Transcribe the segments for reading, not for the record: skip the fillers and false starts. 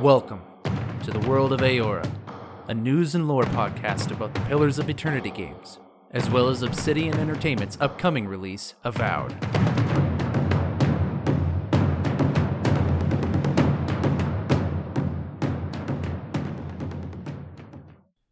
Welcome to the World of Eora, a news and lore podcast about the Pillars of Eternity games, as well as Obsidian Entertainment's upcoming release, Avowed.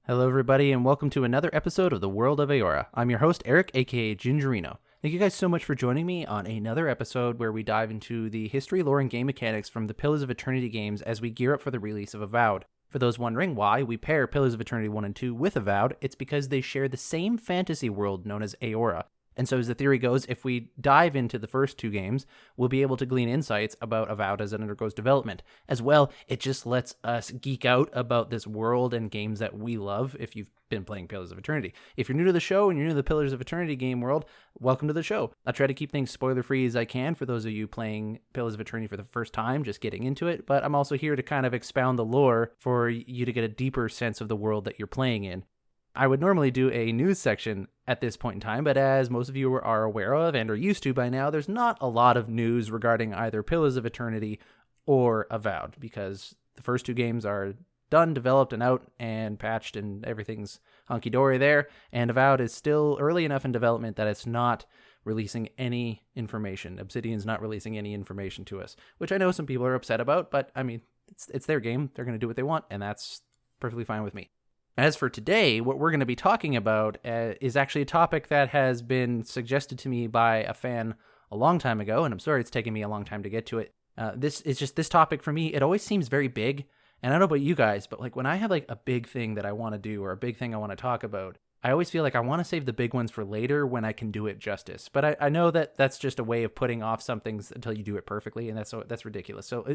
Hello everybody, and welcome to another episode of the World of Eora. I'm your host, Eric, aka Gingerino. Thank you guys so much for joining me on another episode where we dive into the history, lore, and game mechanics from the Pillars of Eternity games as we gear up for the release of Avowed. For those wondering why we pair Pillars of Eternity 1 and 2 with Avowed, it's because they share the same fantasy world known as Eora. And so as the theory goes, if we dive into the first two games, we'll be able to glean insights about Avowed as it undergoes development. As well, it just lets us geek out about this world and games that we love if you've been playing Pillars of Eternity. If you're new to the show and you're new to the Pillars of Eternity game world, welcome to the show. I try to keep things spoiler-free as I can for those of you playing Pillars of Eternity for the first time, just getting into it, but I'm also here to kind of expound the lore for you to get a deeper sense of the world that you're playing in. I would normally do a news section at this point in time, but as most of you are aware of and are used to by now, there's not a lot of news regarding either Pillars of Eternity or Avowed, because the first two games are done, developed, and out, and patched, and everything's hunky-dory there, and Avowed is still early enough in development that it's not releasing any information. Obsidian's not releasing any information to us, which I know some people are upset about, but I mean, it's their game. They're going to do what they want, and that's perfectly fine with me. As for today, what we're going to be talking about is actually a topic that has been suggested to me by a fan a long time ago, and I'm sorry it's taken me a long time to get to it. This topic for me, it always seems very big, and I don't know about you guys, but like when I have like a big thing that I want to do or a big thing I want to talk about, I always feel like I want to save the big ones for later when I can do it justice. But I know that that's just a way of putting off some things until you do it perfectly, and that's ridiculous. So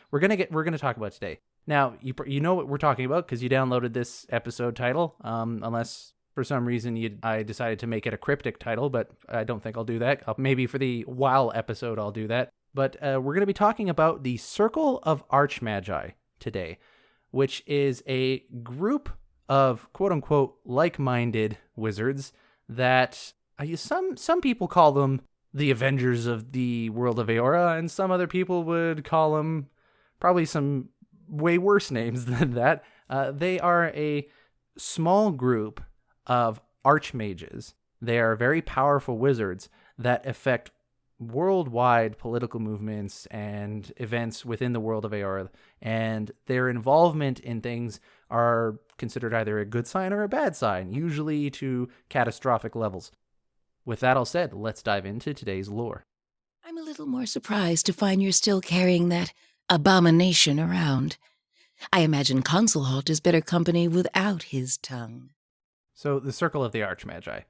we're gonna talk about it today. Now you know what we're talking about because you downloaded this episode title. Unless for some reason I decided to make it a cryptic title, but I don't think I'll do that. Maybe for the WoW episode I'll do that. But we're gonna be talking about the Circle of Archmagi today, which is a group of quote-unquote like-minded wizards that some people call them the Avengers of the World of Eora, and some other people would call them probably some way worse names than that. They are a small group of archmages. They are very powerful wizards that affect worldwide political movements and events within the World of Eora, and their involvement in things are considered either a good sign or a bad sign, usually to catastrophic levels. With that all said, let's dive into today's lore. I'm a little more surprised to find you're still carrying that abomination around. I imagine Consulhalt is better company without his tongue. So, the Circle of the Archmagi.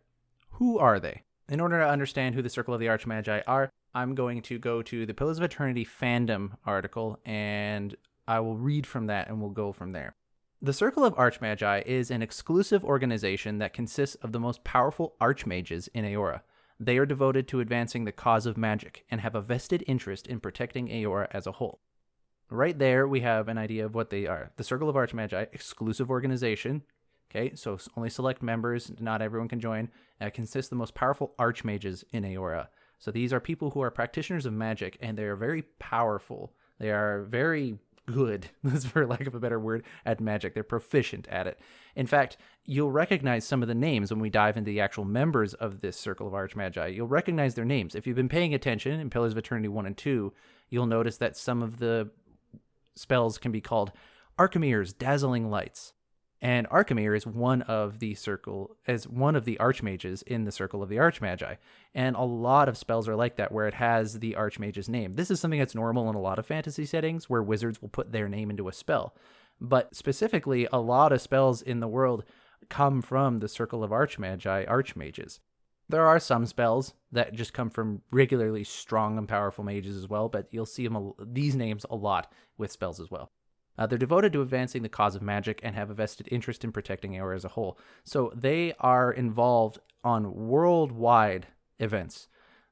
Who are they? In order to understand who the Circle of the Archmagi are, I'm going to go to the Pillars of Eternity fandom article, and I will read from that, and we'll go from there. The Circle of Archmagi is an exclusive organization that consists of the most powerful archmages in Eora. They are devoted to advancing the cause of magic, and have a vested interest in protecting Eora as a whole. Right there, we have an idea of what they are. The Circle of Archmagi, exclusive organization. Okay, so only select members, not everyone can join. Consists of the most powerful archmages in Eora. So these are people who are practitioners of magic, and they are very powerful. They are very good, for lack of a better word, at magic. They're proficient at it. In fact, you'll recognize some of the names when we dive into the actual members of this Circle of Archmagi. You'll recognize their names. If you've been paying attention in Pillars of Eternity 1 and 2, you'll notice that some of the spells can be called Archimir's Dazzling Lights. And Archimir is one of the archmages in the Circle of the Archmagi. And a lot of spells are like that, where it has the archmage's name. This is something that's normal in a lot of fantasy settings, where wizards will put their name into a spell. But specifically, a lot of spells in the world come from the Circle of Archmagi archmages. There are some spells that just come from regularly strong and powerful mages as well, but you'll see these names a lot with spells as well. They're devoted to advancing the cause of magic and have a vested interest in protecting Eora as a whole. So they are involved on worldwide events.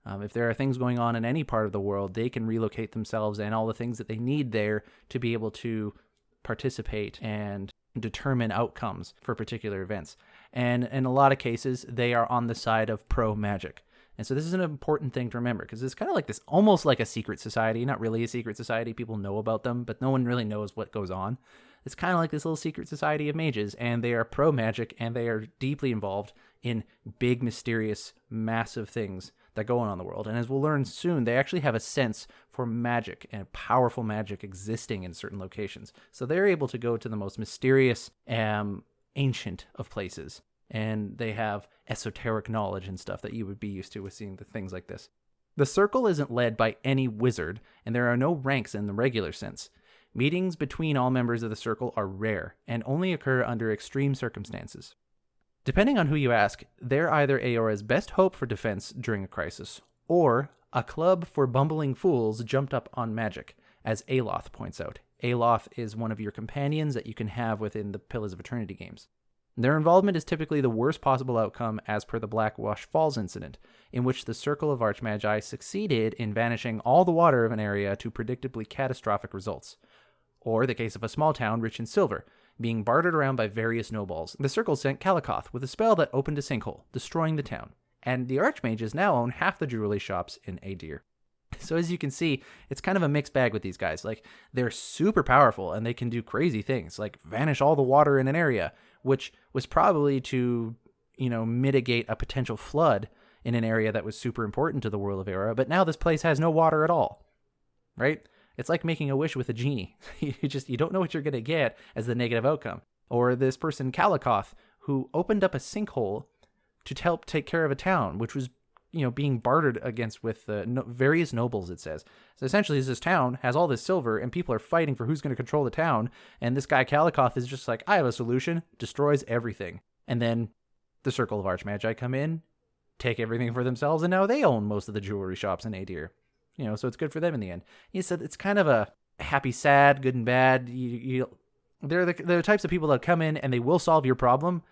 If there are things going on in any part of the world, they can relocate themselves and all the things that they need there to be able to participate and determine outcomes for particular events. And in a lot of cases, they are on the side of pro-magic. And so this is an important thing to remember, because it's kind of like this, almost like a secret society, not really a secret society. People know about them, but no one really knows what goes on. It's kind of like this little secret society of mages, and they are pro-magic, and they are deeply involved in big, mysterious, massive things that go on in the world. And as we'll learn soon, they actually have a sense for magic and powerful magic existing in certain locations. So they're able to go to the most mysterious, ancient of places, and they have esoteric knowledge and stuff that you would be used to with seeing the things like this. The Circle isn't led by any wizard, and there are no ranks in the regular sense. Meetings between all members of the Circle are rare, and only occur under extreme circumstances. Depending on who you ask, they're either Eora's best hope for defense during a crisis, or a club for bumbling fools jumped up on magic, as Aloth points out. Aloth is one of your companions that you can have within the Pillars of Eternity games. Their involvement is typically the worst possible outcome, as per the Blackwash Falls incident, in which the Circle of Archmagi succeeded in vanishing all the water of an area to predictably catastrophic results. Or the case of a small town rich in silver, being bartered around by various nobles. The Circle sent Calicoth with a spell that opened a sinkhole, destroying the town. And the Archmages now own half the jewelry shops in Adir. So as you can see, it's kind of a mixed bag with these guys. Like, they're super powerful, and they can do crazy things, like vanish all the water in an area, which was probably to, mitigate a potential flood in an area that was super important to the World of Eora. But now this place has no water at all, right? It's like making a wish with a genie. You don't know what you're going to get as the negative outcome. Or this person, Calicoth, who opened up a sinkhole to help take care of a town, which was, being bartered against with various nobles, it says. So essentially, this town has all this silver, and people are fighting for who's going to control the town. And this guy, Calicoth, is just like, I have a solution, destroys everything. And then the Circle of Archmagi come in, take everything for themselves, and now they own most of the jewelry shops in Adir. So it's good for them in the end. He said it's kind of a happy, sad, good and bad. They're the types of people that come in and they will solve your problem,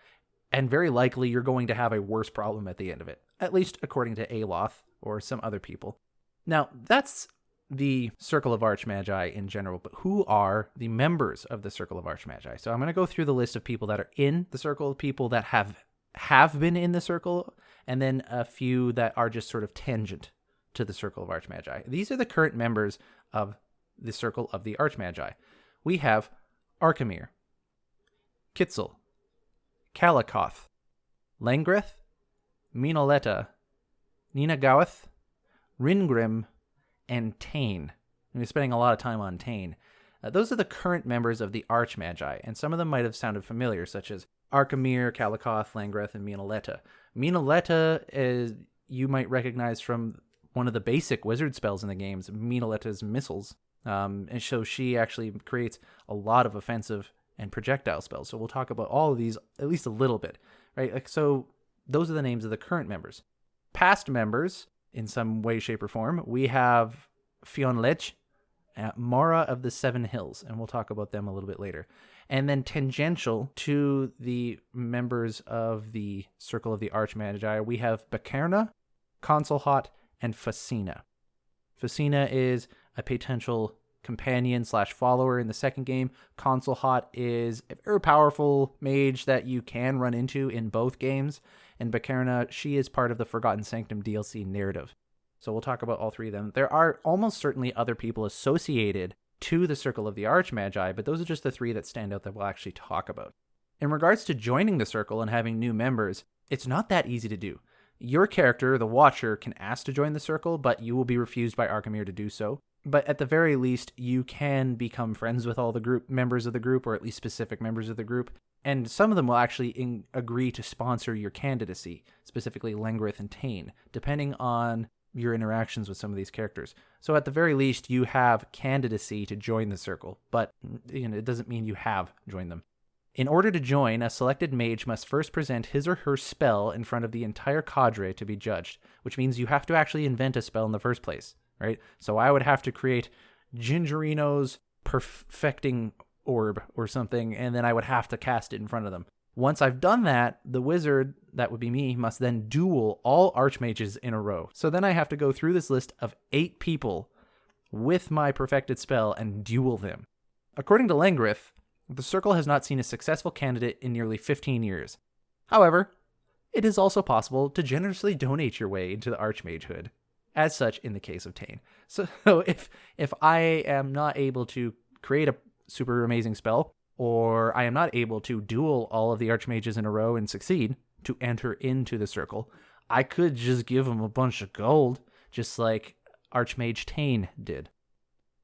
and very likely you're going to have a worse problem at the end of it, at least according to Aloth or some other people. Now, that's the Circle of Archmagi in general, but who are the members of the Circle of Archmagi? So I'm going to go through the list of people that are in the Circle, people that have been in the Circle, and then a few that are just sort of tangent to the Circle of Archmagi. These are the current members of the Circle of the Archmagi. We have Arkamir, Kitzel, Calicoth, Langreth, Minoletta, Nina Gawith, Ringrim, and Tain. We're spending a lot of time on Tain. Those are the current members of the Archmagi, and some of them might have sounded familiar, such as Arkamir, Calicoth, Langreth, and Minoletta. Minoletta is, you might recognize from one of the basic wizard spells in the games, Minoletta's missiles. And so she actually creates a lot of offensive and projectile spells. So we'll talk about all of these at least a little bit, right? Like, so those are the names of the current members. Past members, in some way, shape, or form, we have Fionlech, Mara of the Seven Hills, and we'll talk about them a little bit later. And then tangential to the members of the Circle of the Archmagi, we have Bakerna, Consulhot, and Facina. Facina is a potential companion / follower in the second game. Consulhot is a very powerful mage that you can run into in both games. And Bakerna, she is part of the Forgotten Sanctum DLC narrative. So we'll talk about all three of them. There are almost certainly other people associated to the Circle of the Archmagi, but those are just the three that stand out that we'll actually talk about. In regards to joining the Circle and having new members, it's not that easy to do. Your character, the Watcher, can ask to join the Circle, but you will be refused by Arkamir to do so. But at the very least, you can become friends with all the group members of the group, or at least specific members of the group. And some of them will actually agree to sponsor your candidacy, specifically Langreth and Tain, depending on your interactions with some of these characters. So at the very least, you have candidacy to join the Circle, but it doesn't mean you have joined them. In order to join, a selected mage must first present his or her spell in front of the entire cadre to be judged, which means you have to actually invent a spell in the first place, right? So I would have to create Gingerino's Perfecting Orb or something, and then I would have to cast it in front of them. Once I've done that, the wizard, that would be me, must then duel all archmages in a row. So then I have to go through this list of 8 people with my perfected spell and duel them. According to Langreth, the Circle has not seen a successful candidate in nearly 15 years. However, It is also possible to generously donate your way into the Archmagehood, as such in the case of Tane. So if I am not able to create a super amazing spell, or I am not able to duel all of the Archmages in a row and succeed to enter into the circle, I could just give them a bunch of gold, just like Archmage Tane did.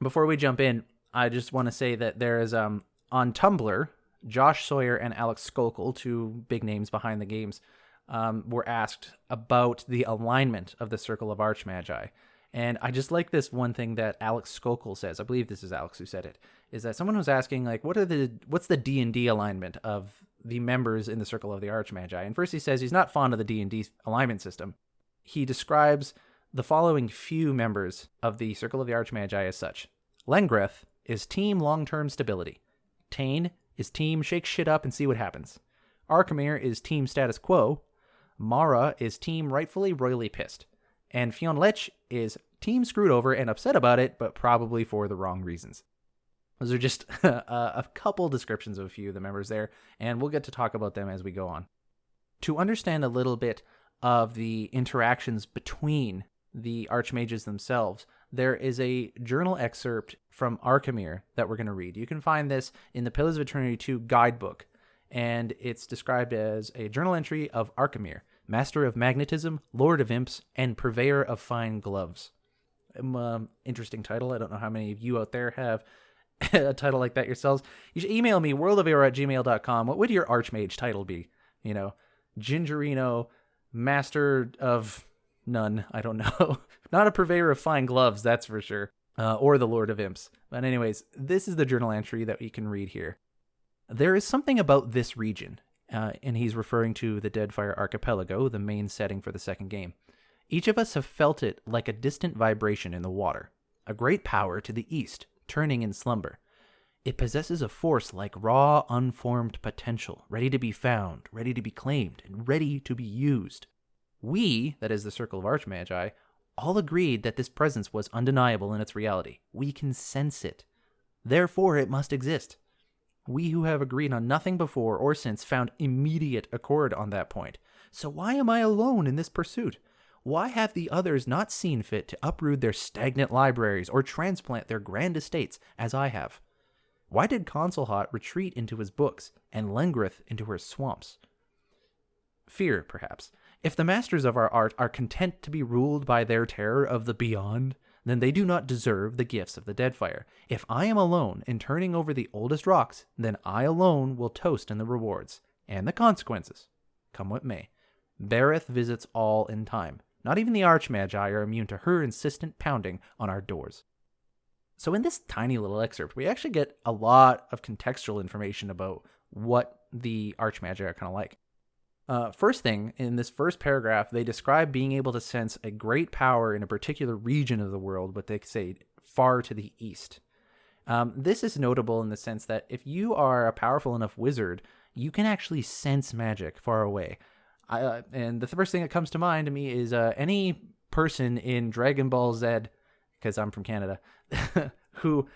Before we jump in, I just want to say that there is, on Tumblr, Josh Sawyer and Alex Skokel, two big names behind the games, were asked about the alignment of the Circle of Archmagi. And I just like this one thing that Alex Skokel says. I believe this is Alex who said it. Is that someone was asking, like, what's the D&D alignment of the members in the Circle of the Archmagi? And first he says he's not fond of the D&D alignment system. He describes the following few members of the Circle of the Archmagi as such. Lengreth is team long-term stability. Tane is team shake shit up and see what happens. Arkemir is team status quo. Mara is team rightfully royally pissed. And Fionn-Lech is team screwed over and upset about it, but probably for the wrong reasons. Those are just a couple descriptions of a few of the members there, and we'll get to talk about them as we go on. To understand a little bit of the interactions between the Archmages themselves, there is a journal excerpt from Arkemir that we're going to read. You can find this in the Pillars of Eternity 2 guidebook, and it's described as a journal entry of Arkemir, Master of Magnetism, Lord of Imps, and Purveyor of Fine Gloves. Interesting title. I don't know how many of you out there have a title like that yourselves. You should email me, worldofeora@gmail.com. What would your Archmage title be? You know, Gingerino, Master of None. I don't know. Not a Purveyor of Fine Gloves, that's for sure. Or the Lord of Imps. But anyways, this is the journal entry that you can read here. There is something about this region, and he's referring to the Deadfire Archipelago, the main setting for the second game. Each of us have felt it like a distant vibration in the water, a great power to the east, turning in slumber. It possesses a force like raw, unformed potential, ready to be found, ready to be claimed, and ready to be used. We, that is the Circle of Archmagi, all agreed that this presence was undeniable in its reality. We can sense it. Therefore, it must exist. We who have agreed on nothing before or since found immediate accord on that point. So why am I alone in this pursuit? Why have the others not seen fit to uproot their stagnant libraries or transplant their grand estates as I have? Why did Consulhot retreat into his books and Lengreth into her swamps? Fear, perhaps. If the masters of our art are content to be ruled by their terror of the beyond, then they do not deserve the gifts of the Deadfire. If I am alone in turning over the oldest rocks, then I alone will toast in the rewards and the consequences. Come what may. Bereth visits all in time. Not even the Archmagi are immune to her insistent pounding on our doors. So in this tiny little excerpt, we actually get a lot of contextual information about what the Archmagi are kind of like. First thing, in this first paragraph, they describe being able to sense a great power in a particular region of the world, but they say far to the east. This is notable in the sense that if you are a powerful enough wizard, you can actually sense magic far away. And the first thing that comes to mind to me is any person in Dragon Ball Z, because I'm from Canada, who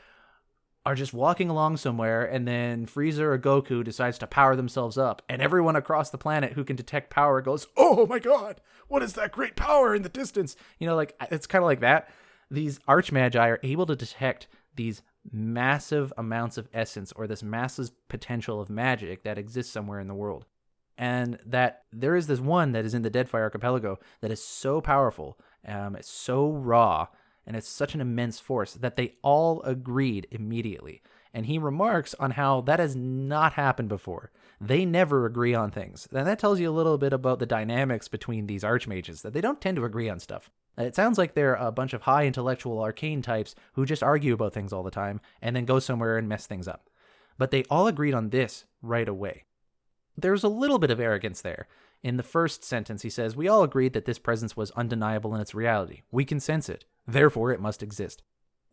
are just walking along somewhere, and then Frieza or Goku decides to power themselves up, and everyone across the planet who can detect power goes, "Oh my god, what is that great power in the distance?" You know, like, it's kind of like that. These Archmagi are able to detect these massive amounts of essence, or this massive potential of magic that exists somewhere in the world. And that there is this one that is in the Deadfire Archipelago that is so powerful, it's so raw, and it's such an immense force that they all agreed immediately. And he remarks on how that has not happened before. They never agree on things. And that tells you a little bit about the dynamics between these Archmages, that they don't tend to agree on stuff. It sounds like they're a bunch of high intellectual arcane types who just argue about things all the time and then go somewhere and mess things up. But they all agreed on this right away. There's a little bit of arrogance there. In the first sentence, he says, "We all agreed that this presence was undeniable in its reality. We can sense it. Therefore, it must exist."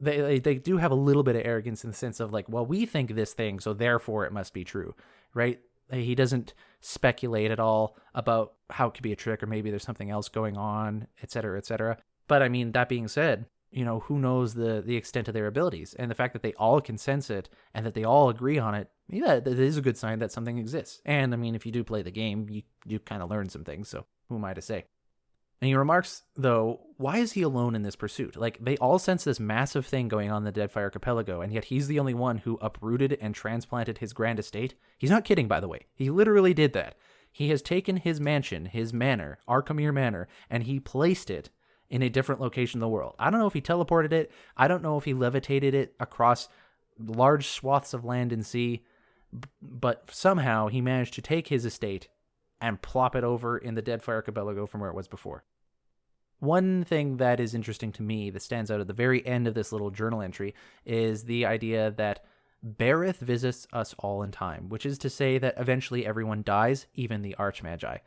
They do have a little bit of arrogance in the sense of like, well, we think this thing, so therefore it must be true, right? He doesn't speculate at all about how it could be a trick or maybe there's something else going on, etc., etc. But I mean, that being said, you know, who knows the extent of their abilities? And the fact that they all can sense it and that they all agree on it Yeah, that is a good sign that something exists. And I mean, if you do play the game, you kind of learn some things, so who am I to say? And he remarks, though, why is he alone in this pursuit? Like, they all sense this massive thing going on in the Deadfire Archipelago, and yet he's the only one who uprooted and transplanted his grand estate. He's not kidding, by the way. He literally did that. He has taken his mansion, his manor, Archimere Manor, and he placed it in a different location in the world. I don't know if he teleported it. I don't know if he levitated it across large swaths of land and sea, but somehow he managed to take his estate and plop it over in the Deadfire Archipelago from where it was before. One thing that is interesting to me that stands out at the very end of this little journal entry is the idea that Berith visits us all in time, which is to say that eventually everyone dies, even the Archmagi.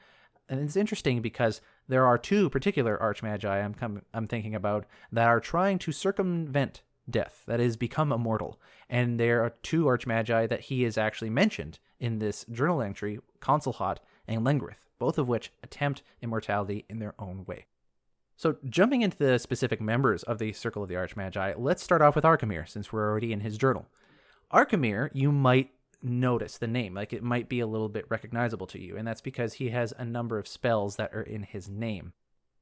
And it's interesting because there are two particular Archmagi I'm thinking about that are trying to circumvent death, that is, become immortal. And there are two Archmagi that he is actually mentioned in this journal entry, Consulhot and Lengrith, both of which attempt immortality in their own way. So jumping into the specific members of the Circle of the Archmagi, let's start off with Archimere, since we're already in his journal. Archimere, you might notice the name, like it might be a little bit recognizable to you, and that's because he has a number of spells that are in his name.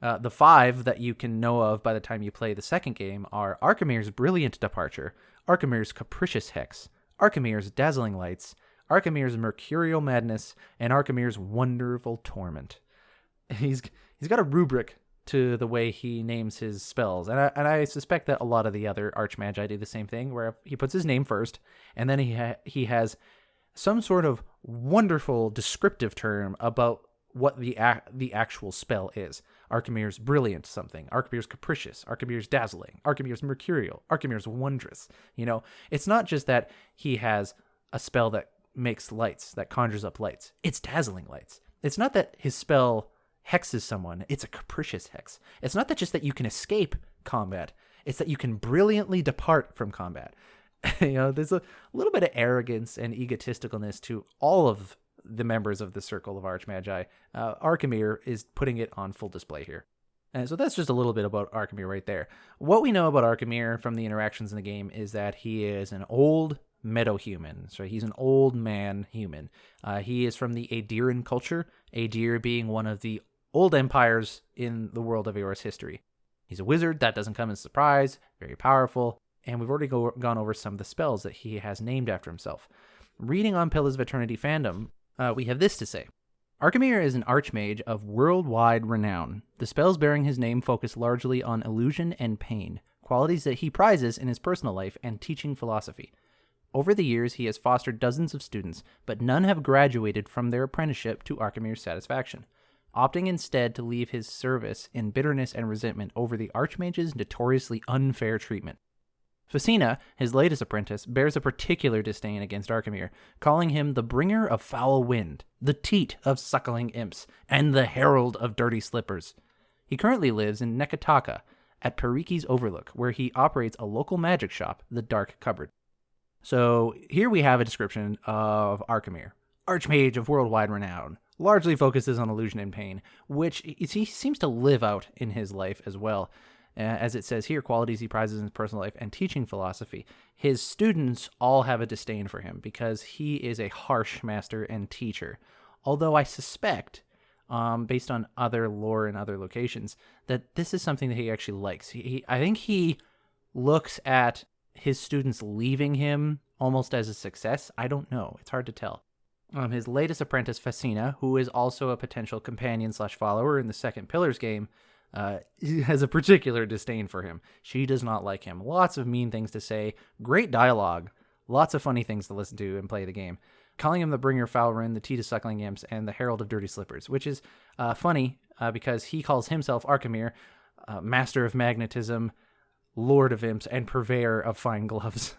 The 5 that you can know of by the time you play the second game are Archimere's Brilliant Departure, Archimere's Capricious Hex, Archimere's Dazzling Lights, Archimere's Mercurial Madness, and Archimere's Wonderful Torment. He's got a rubric to the way he names his spells, and I suspect that a lot of the other Archmagi do the same thing, where he puts his name first, and then he has some sort of wonderful descriptive term about what the actual spell is. Archimere's Brilliant something, Archimere's Capricious, Archimere's Dazzling, Archimere's Mercurial, Archimere's Wondrous. You know, it's not just that he has a spell that makes lights, that conjures up lights. It's dazzling lights. It's not that his spell hexes someone. It's a capricious hex. It's not that just that you can escape combat. It's that you can brilliantly depart from combat. You know, there's a little bit of arrogance and egotisticalness to all of the members of the Circle of Archmagi. Archimere is putting it on full display here. And so that's just a little bit about Archimere right there. What we know about Archimere from the interactions in the game is that he is an old meadow-human. So he's an old man human. He is from the Aediran culture, Aedir being one of the old empires in the World of Eora's history. He's a wizard. That doesn't come as a surprise. Very powerful. And we've already gone over some of the spells that he has named after himself. Reading on Pillars of Eternity fandom, we have this to say. Archimere is an archmage of worldwide renown. The spells bearing his name focus largely on illusion and pain, qualities that he prizes in his personal life and teaching philosophy. Over the years, he has fostered dozens of students, but none have graduated from their apprenticeship to Archimere's satisfaction, opting instead to leave his service in bitterness and resentment over the Archmage's notoriously unfair treatment. Facina, his latest apprentice, bears a particular disdain against Archimere, calling him the bringer of foul wind, the teat of suckling imps, and the herald of dirty slippers. He currently lives in Nekataka, at Periki's Overlook, where he operates a local magic shop, the Dark Cupboard. So here we have a description of Archimere, archmage of worldwide renown, largely focuses on illusion and pain, which he seems to live out in his life as well. As it says here, qualities he prizes in his personal life and teaching philosophy. His students all have a disdain for him because he is a harsh master and teacher. Although I suspect, based on other lore and other locations, that this is something that he actually likes. I think he looks at his students leaving him almost as a success. I don't know. It's hard to tell. His latest apprentice, Facina, who is also a potential companion/follower in the second Pillars game, has a particular disdain for him. She does not like him. Lots of mean things to say, great dialogue, lots of funny things to listen to and play the game. Calling him the bringer of foul wind, the teat of suckling imps, and the herald of dirty slippers, which is funny because he calls himself Archimere, master of magnetism, lord of imps, and purveyor of fine gloves.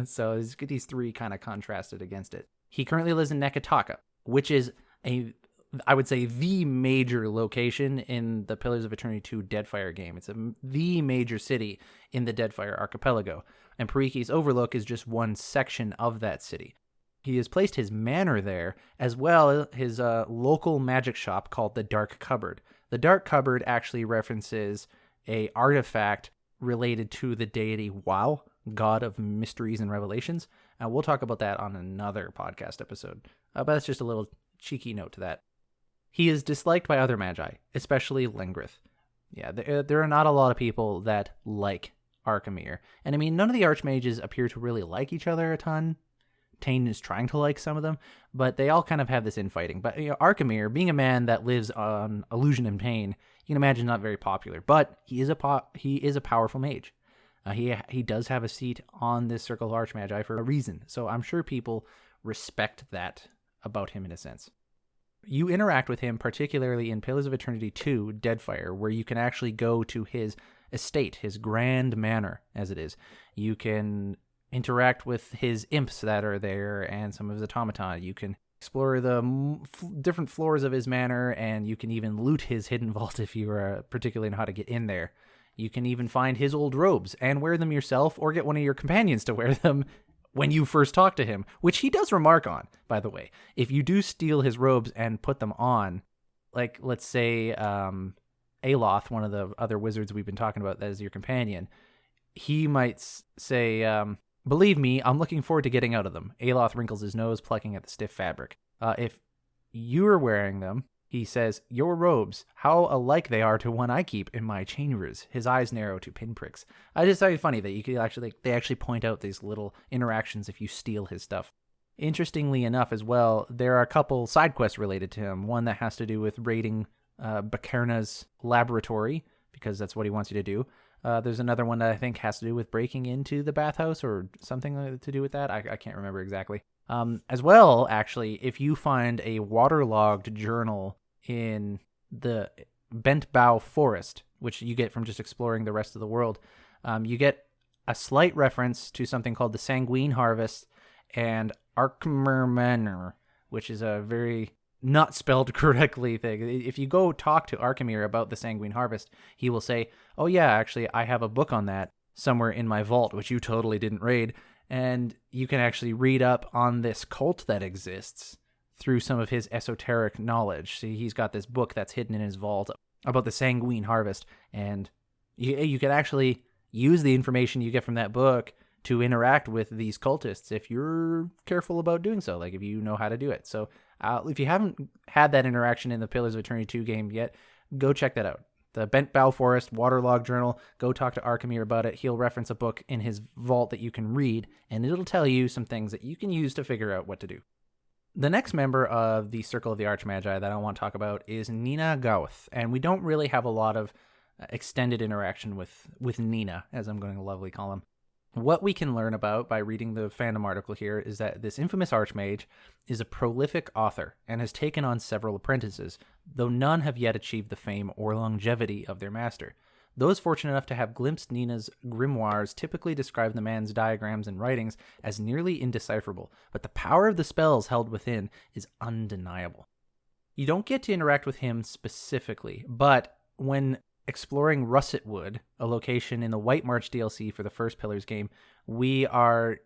So these three kind of contrasted against it. He currently lives in Nekataka, which is I would say the major location in the Pillars of Eternity 2 Deadfire game. It's the major city in the Deadfire archipelago, and Periki's Overlook is just one section of that city. He has placed his manor there, as well as his local magic shop called the Dark Cupboard. The Dark Cupboard actually references a artifact related to the deity Wow, god of mysteries and revelations. We'll talk about that on another podcast episode, but that's just a little cheeky note to that. He is disliked by other magi, especially Lengrith. Yeah, there are not a lot of people that like Archimir. And I mean, none of the Archmages appear to really like each other a ton. Tane is trying to like some of them, but they all kind of have this infighting. But Archimir, being a man that lives on illusion and pain, you can imagine not very popular. But he is a powerful mage. He does have a seat on this Circle of Archmagi for a reason. So I'm sure people respect that about him in a sense. You interact with him particularly in Pillars of Eternity 2, Deadfire, where you can actually go to his estate, his grand manor, as it is. You can interact with his imps that are there and some of his automaton. You can explore the different floors of his manor, and you can even loot his hidden vault if you particularly know how to get in there. You can even find his old robes and wear them yourself, or get one of your companions to wear them when you first talk to him, which he does remark on, by the way. If you do steal his robes and put them on, like, let's say, Aloth, one of the other wizards we've been talking about that is your companion, he might say, believe me, I'm looking forward to getting out of them. Aloth wrinkles his nose, plucking at the stiff fabric. If you're wearing them, he says, your robes, how alike they are to one I keep in my chambers. His eyes narrow to pinpricks. I just find it funny that you could they actually point out these little interactions if you steal his stuff. Interestingly enough as well, there are a couple side quests related to him. One that has to do with raiding Bakerna's laboratory, because that's what he wants you to do. There's another one that I think has to do with breaking into the bathhouse or something to do with that. I can't remember exactly. As well, actually, if you find a waterlogged journal in the Bent Bough Forest, which you get from just exploring the rest of the world, you get a slight reference to something called the Sanguine Harvest and Archimir Manor, which is a very not spelled correctly thing. If you go talk to Archimir about the Sanguine Harvest, he will say, oh yeah, actually, I have a book on that somewhere in my vault, which you totally didn't raid. And you can actually read up on this cult that exists through some of his esoteric knowledge. See, he's got this book that's hidden in his vault about the Sanguine Harvest, and you can actually use the information you get from that book to interact with these cultists if you're careful about doing so, like if you know how to do it. So if you haven't had that interaction in the Pillars of Eternity 2 game yet, go check that out. The Bent Bough Forest Waterlogged Journal, go talk to Archimir about it. He'll reference a book in his vault that you can read, and it'll tell you some things that you can use to figure out what to do. The next member of the Circle of the Archmagi that I want to talk about is Nina Gauth, and we don't really have a lot of extended interaction with Nina, as I'm going to lovely call him. What we can learn about by reading the fandom article here is that this infamous Archmage is a prolific author and has taken on several apprentices, though none have yet achieved the fame or longevity of their master. Those fortunate enough to have glimpsed Nina's grimoires typically describe the man's diagrams and writings as nearly indecipherable, but the power of the spells held within is undeniable. You don't get to interact with him specifically, but when exploring Russetwood, a location in the White March DLC for the first Pillars game, we are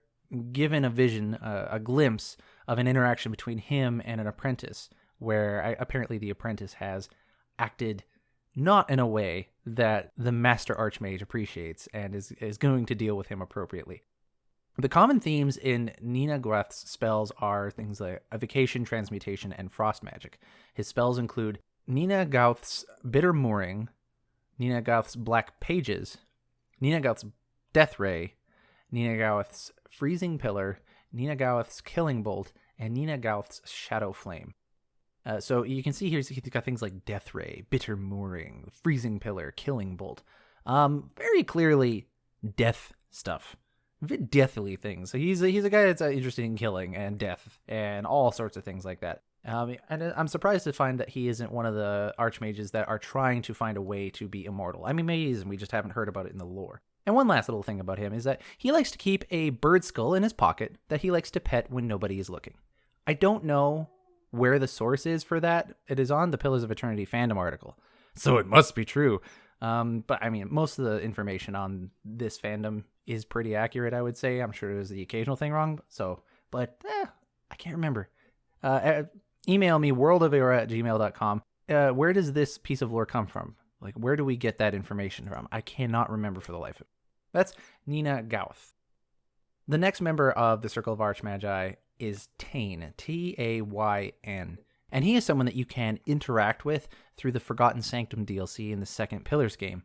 given a vision, a glimpse of an interaction between him and an apprentice, where apparently the apprentice has acted not in a way that the Master Archmage appreciates and is going to deal with him appropriately. The common themes in Nina Gauth's spells are things like evocation, transmutation, and frost magic. His spells include Nina Gauth's Bitter Mooring, Nina Gauth's Black Pages, Nina Gauth's Death Ray, Nina Gauth's Freezing Pillar, Nina Gauth's Killing Bolt, and Nina Gauth's Shadow Flame. So you can see here he's got things like Death Ray, Bitter Mooring, Freezing Pillar, Killing Bolt. Very clearly death stuff. Very deathly things. So he's a guy that's interested in killing and death and all sorts of things like that. And I'm surprised to find that he isn't one of the archmages that are trying to find a way to be immortal. I mean, maybe he is, and we just haven't heard about it in the lore. And one last little thing about him is that he likes to keep a bird skull in his pocket that he likes to pet when nobody is looking. I don't know where the source is for that. It is on the Pillars of Eternity fandom article, so it must be true. But I mean, most of the information on this fandom is pretty accurate, I would say. I'm sure there's the occasional thing wrong. But I can't remember. Email me, worldofeora@gmail.com. Where does this piece of lore come from? Like, where do we get that information from? I cannot remember for the life of me. That's Nina Gauth. The next member of the Circle of Archmagi is Tayn, Tayn, and he is someone that you can interact with through the Forgotten Sanctum DLC in the second Pillars game.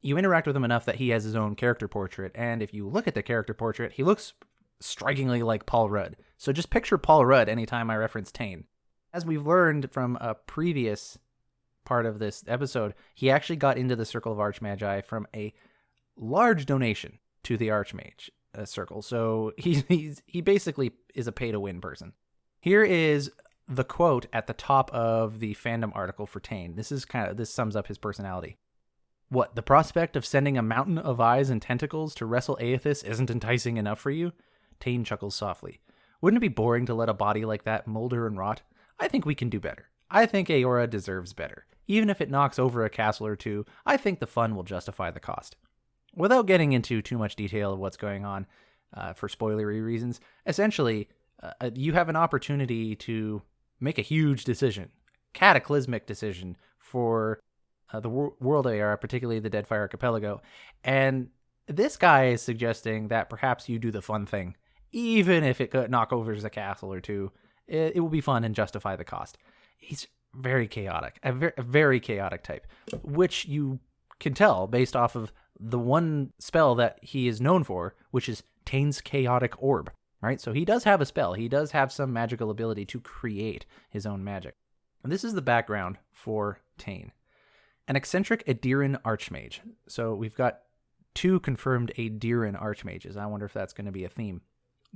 You interact with him enough that he has his own character portrait, and if you look at the character portrait, he looks strikingly like Paul Rudd. So just picture Paul Rudd anytime I reference Tayn. As we've learned from a previous part of this episode, he actually got into the Circle of Archmagi from a large donation to the Archmage Circle. So he basically is a pay-to-win person. Here is the quote at the top of the fandom article for Tayn. This sums up his personality. What, the prospect of sending a mountain of eyes and tentacles to wrestle Aethys isn't enticing enough for you? Tayn chuckles softly. Wouldn't it be boring to let a body like that molder and rot? I think we can do better. I think Eora deserves better. Even if it knocks over a castle or two, I think the fun will justify the cost. Without getting into too much detail of what's going on for spoilery reasons, essentially, you have an opportunity to make a huge decision, cataclysmic decision for the World of Eora, particularly the Deadfire Archipelago. And this guy is suggesting that perhaps you do the fun thing. Even if it could knock over a castle or two, it will be fun and justify the cost. He's very chaotic, a very chaotic type, which you can tell based off of the one spell that he is known for, which is Tayn's Chaotic Orb, right? So he does have a spell. He does have some magical ability to create his own magic. And this is the background for Tayn. An eccentric Aediran Archmage. So we've got 2 confirmed Aediran Archmages. I wonder if that's going to be a theme.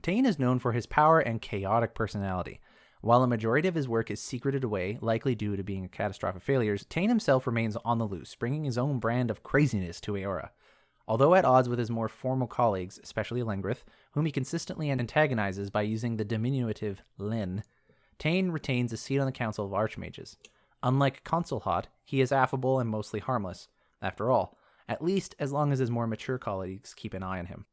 Tayn is known for his power and chaotic personality. While a majority of his work is secreted away, likely due to being catastrophic failures, Tayn himself remains on the loose, bringing his own brand of craziness to Eora. Although at odds with his more formal colleagues, especially Lengrith, whom he consistently antagonizes by using the diminutive Lyn, Tayn retains a seat on the Council of Archmages. Unlike Consulhot, he is affable and mostly harmless, after all, at least as long as his more mature colleagues keep an eye on him.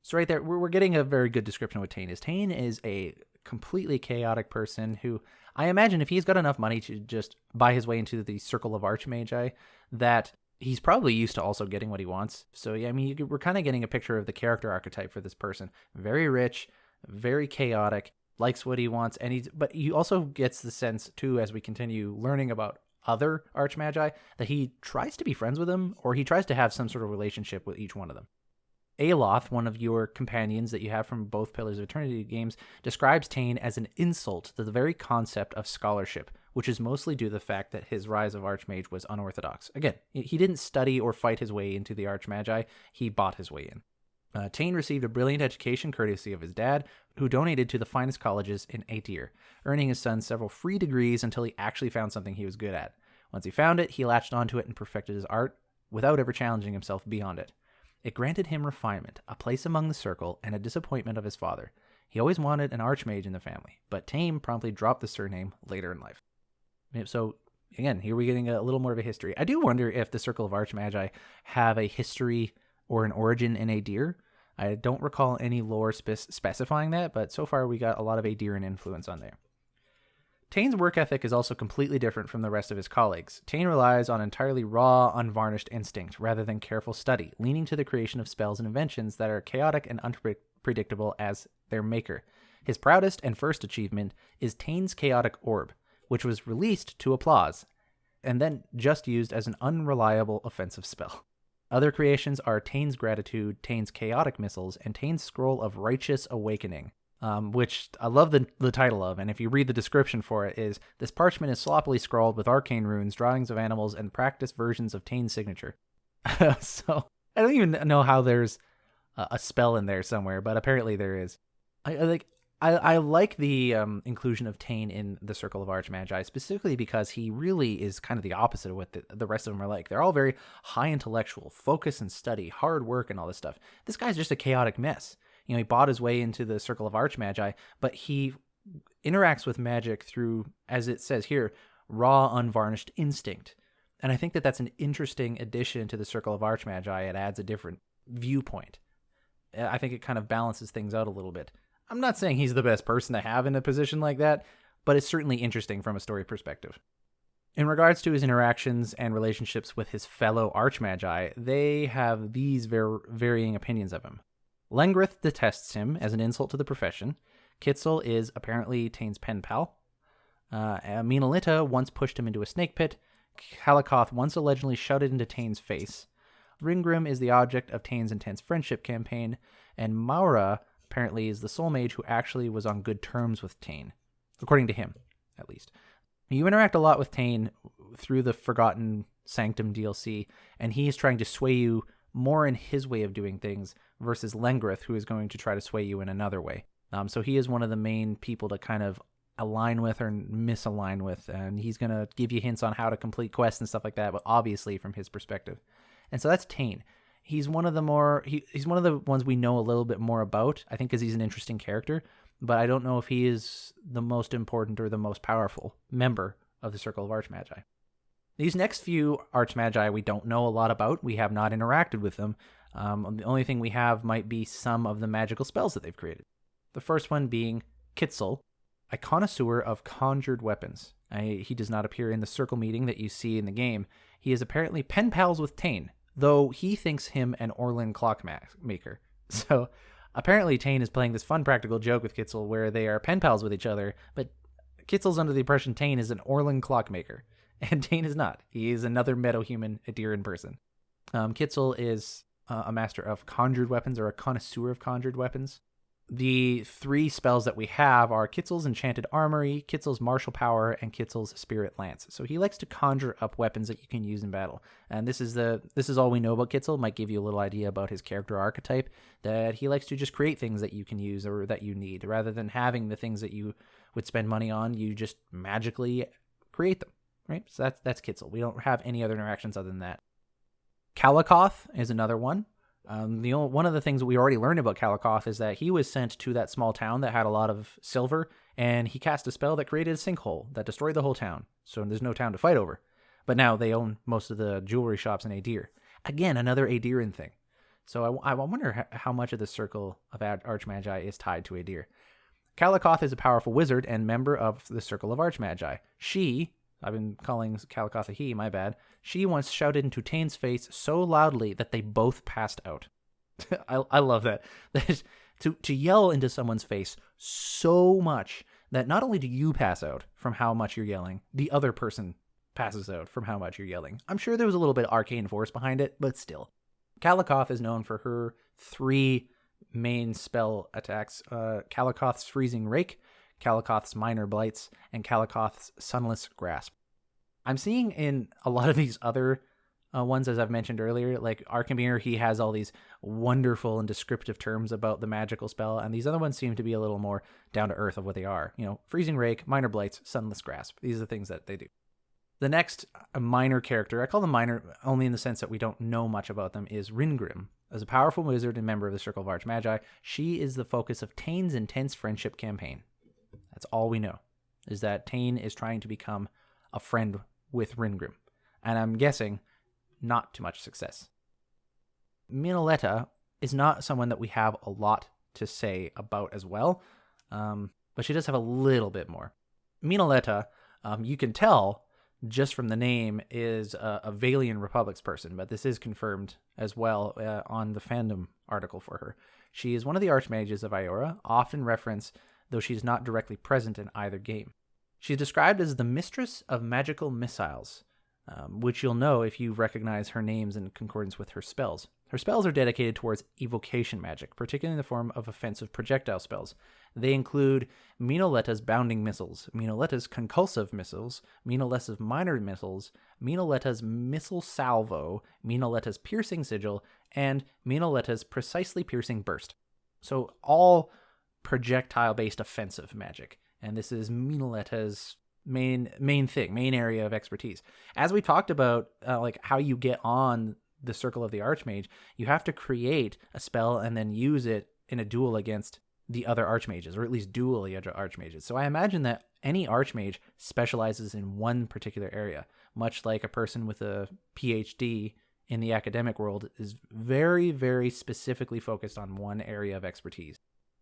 So right there, we're getting a very good description of what Tayn is. Tayn is a completely chaotic person who, I imagine if he's got enough money to just buy his way into the Circle of Archmagi, that he's probably used to also getting what he wants. So yeah, I mean, we're kind of getting a picture of the character archetype for this person. Very rich, very chaotic, likes what he wants, but he also gets the sense too, as we continue learning about other Archmagi, that he tries to be friends with them, or he tries to have some sort of relationship with each one of them. Aloth, one of your companions that you have from both Pillars of Eternity games, describes Tayn as an insult to the very concept of scholarship, which is mostly due to the fact that his rise of Archmage was unorthodox. Again, he didn't study or fight his way into the Archmagi, he bought his way in. Tayn received a brilliant education courtesy of his dad, who donated to the finest colleges in Aetir, earning his son several free degrees until he actually found something he was good at. Once he found it, he latched onto it and perfected his art, without ever challenging himself beyond it. It granted him refinement, a place among the circle, and a disappointment of his father. He always wanted an Archmage in the family, but Tayn promptly dropped the surname later in life. So, again, here we're getting a little more of a history. I do wonder if the Circle of Archmagi have a history or an origin in Aedir. I don't recall any lore specifying that, but so far we got a lot of Aediran influence on there. Tayn's work ethic is also completely different from the rest of his colleagues. Tayn relies on entirely raw, unvarnished instinct rather than careful study, leaning to the creation of spells and inventions that are chaotic and unpredictable as their maker. His proudest and first achievement is Tayn's Chaotic Orb, which was released to applause, and then just used as an unreliable offensive spell. Other creations are Tayn's Gratitude, Tayn's Chaotic Missiles, and Tayn's Scroll of Righteous Awakening, which I love the title of, and if you read the description for it, is this parchment is sloppily scrawled with arcane runes, drawings of animals, and practiced versions of Tayn's signature. So I don't even know how there's a spell in there somewhere, but apparently there is. I like the inclusion of Tayn in the Circle of Archmagi, specifically because he really is kind of the opposite of what the rest of them are like. They're all very high intellectual, focus and study, hard work, and all this stuff. This guy's just a chaotic mess. You know, he bought his way into the Circle of Archmagi, but he interacts with magic through, as it says here, raw, unvarnished instinct. And I think that that's an interesting addition to the Circle of Archmagi. It adds a different viewpoint. I think it kind of balances things out a little bit. I'm not saying he's the best person to have in a position like that, but it's certainly interesting from a story perspective. In regards to his interactions and relationships with his fellow Archmagi, they have these varying opinions of him. Lengrith detests him as an insult to the profession. Kitzel is apparently Tane's pen pal. Minolita once pushed him into a snake pit. Kalikoth once allegedly shouted into Tane's face. Ringrim is the object of Tane's intense friendship campaign, and Maura apparently is the soul mage who actually was on good terms with Tane, according to him, at least. You interact a lot with Tane through the Forgotten Sanctum DLC, and he is trying to sway you more in his way of doing things versus Lengrith, who is going to try to sway you in another way. So he is one of the main people to kind of align with or misalign with, and he's going to give you hints on how to complete quests and stuff like that, but obviously from his perspective. And so that's Tane. He's one of the more he's one of the ones we know a little bit more about, I think, because he's an interesting character, but I don't know if he is the most important or the most powerful member of the Circle of Archmagi. These next few Archmagi we don't know a lot about. We have not interacted with them. The only thing we have might be some of the magical spells that they've created. The first one being Kitzel, a connoisseur of conjured weapons. He does not appear in the circle meeting that you see in the game. He is apparently pen pals with Tane, though he thinks him an Orlin clockmaker. So apparently Tane is playing this fun practical joke with Kitzel where they are pen pals with each other, but Kitzel's under the impression Tane is an Orlin clockmaker, and Tane is not. He is another meta-human Adiran person. Kitzel is a master of conjured weapons, or a connoisseur of conjured weapons. The three spells that we have are Kitzel's Enchanted Armory, Kitzel's Martial Power, and Kitzel's Spirit Lance. So he likes to conjure up weapons that you can use in battle. And this is all we know about Kitzel. Might give you a little idea about his character archetype, that he likes to just create things that you can use or that you need, rather than having the things that you would spend money on. You just magically create them, right? So that's Kitzel. We don't have any other interactions other than that. Kalikoth is another one. One of the things that we already learned about Kalikoth is that he was sent to that small town that had a lot of silver, and he cast a spell that created a sinkhole that destroyed the whole town. So there's no town to fight over. But now they own most of the jewelry shops in Adir. Again, another Adiran thing. So I wonder how much of the Circle of Archmagi is tied to Adir. Kalikoth is a powerful wizard and member of the Circle of Archmagi. I've been calling Kalikoth a he, my bad. She once shouted into Tane's face so loudly that they both passed out. I love that. To yell into someone's face so much that not only do you pass out from how much you're yelling, the other person passes out from how much you're yelling. I'm sure there was a little bit of arcane force behind it, but still. Kalikoth is known for her 3 main spell attacks. Kalikoth's Freezing Rake, Kalikoth's Minor Blights, and Kalikoth's Sunless Grasp. I'm seeing in a lot of these other ones, as I've mentioned earlier, like Arkhamir, he has all these wonderful and descriptive terms about the magical spell, and these other ones seem to be a little more down to earth of what they are. Freezing Rake, Minor Blights, Sunless Grasp. These are the things that they do. The next minor character, I call them minor only in the sense that we don't know much about them, is Ringrim. As a powerful wizard and member of the Circle of Archmagi, she is the focus of Tane's intense friendship campaign. That's all we know, is that Tane is trying to become a friend with Ringrim. And I'm guessing not too much success. Minoletta is not someone that we have a lot to say about as well, but she does have a little bit more. Minoletta, you can tell just from the name, is a Valian Republics person, but this is confirmed as well on the fandom article for her. She is one of the Archmages of Eora, often referenced, though she's not directly present in either game. She's described as the Mistress of Magical Missiles, which you'll know if you recognize her names in concordance with her spells. Her spells are dedicated towards evocation magic, particularly in the form of offensive projectile spells. They include Minoletta's Bounding Missiles, Minoletta's Concussive Missiles, Minoletta's Minor Missiles, Minoletta's Missile Salvo, Minoletta's Piercing Sigil, and Minoletta's Precisely Piercing Burst. So all projectile-based offensive magic. And this is Minoletta's main area of expertise. As we talked about, like how you get on the Circle of the Archmage, you have to create a spell and then use it in a duel against the other Archmages, or at least duel the other Archmages. So I imagine that any Archmage specializes in one particular area, much like a person with a PhD in the academic world is very, very specifically focused on one area of expertise.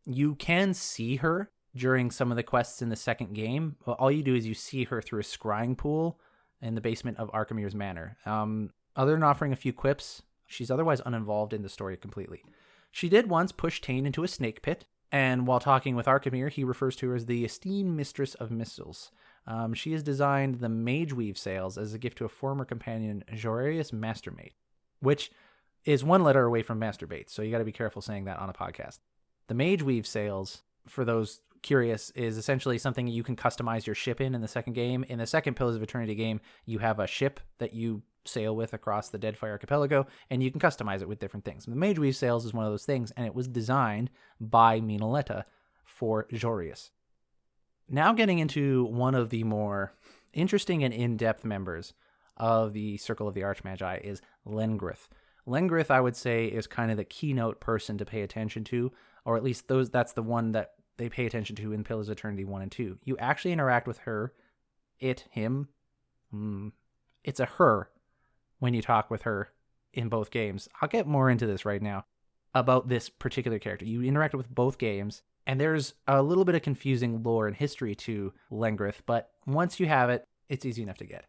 You can see her during some of the quests in the second game. All you do is you see her through a scrying pool in the basement of Arkhamir's Manor. Other than offering a few quips, she's otherwise uninvolved in the story completely. She did once push Tane into a snake pit, and while talking with Archimir, he refers to her as the esteemed mistress of missiles. She has designed the Mage Weave sails as a gift to a former companion, Jorarius Mastermate, which is one letter away from masturbate, so you got to be careful saying that on a podcast. The Mage Weave sails, for those curious, is essentially something you can customize your ship in the second game. In the second Pillars of Eternity game, you have a ship that you sail with across the Deadfire Archipelago, and you can customize it with different things. The Mage Weave sails is one of those things, and it was designed by Minoletta for Jorius. Now getting into one of the more interesting and in-depth members of the Circle of the Archmagi is Lengrith. Lengrith, I would say, is kind of the keynote person to pay attention to, or at least that's the one that they pay attention to in Pillars of Eternity 1 and 2. You actually interact with her, him, it's a her when you talk with her in both games. I'll get more into this right now about this particular character. You interact with both games, and there's a little bit of confusing lore and history to Lengrith, but once you have it, it's easy enough to get.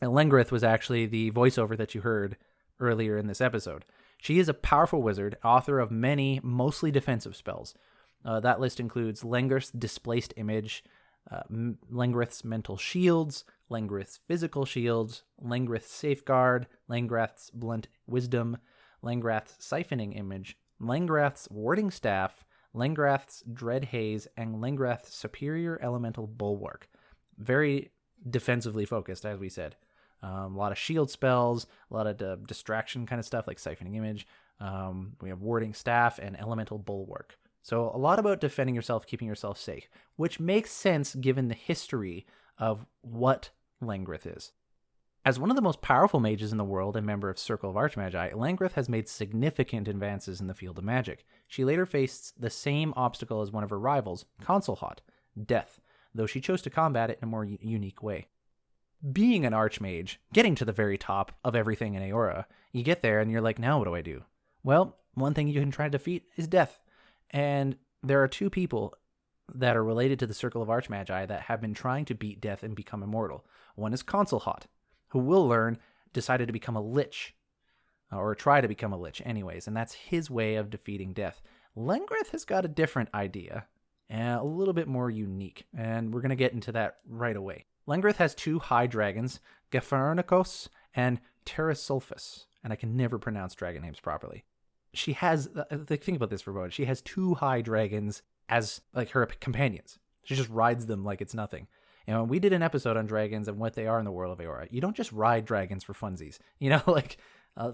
And Lengrith was actually the voiceover that you heard earlier in this episode. She is a powerful wizard, author of many, mostly defensive spells. That list includes Lengrith's Displaced Image, Lengrith's Mental Shields, Lengrith's Physical Shields, Lengrith's Safeguard, Lengrith's Blunt Wisdom, Lengrith's Siphoning Image, Lengrith's Warding Staff, Lengrith's Dread Haze, and Lengrith's Superior Elemental Bulwark. Very defensively focused, as we said. A lot of shield spells, a lot of distraction kind of stuff like Siphoning Image. We have Warding Staff and Elemental Bulwark. So a lot about defending yourself, keeping yourself safe, which makes sense given the history of what Lengrith is. As one of the most powerful mages in the world and member of Circle of Archmagi, Lengrith has made significant advances in the field of magic. She later faced the same obstacle as one of her rivals, Consulhot, death, though she chose to combat it in a more unique way. Being an archmage, getting to the very top of everything in Eora, you get there and you're like, now what do I do? Well, one thing you can try to defeat is death. And there are two people that are related to the Circle of Archmagi that have been trying to beat death and become immortal. One is Consulhot, who will learn, decided to become a lich, or try to become a lich anyways, and that's his way of defeating death. Lengrith has got a different idea, and a little bit more unique, and we're going to get into that right away. Lengrith has two high dragons, Gepharnikos and Terrasulfus, and I can never pronounce dragon names properly. She has, think about this for a moment, she has two high dragons as like her companions. She just rides them like it's nothing. You know, we did an episode on dragons and what they are in the World of Eora. You don't just ride dragons for funsies, you know,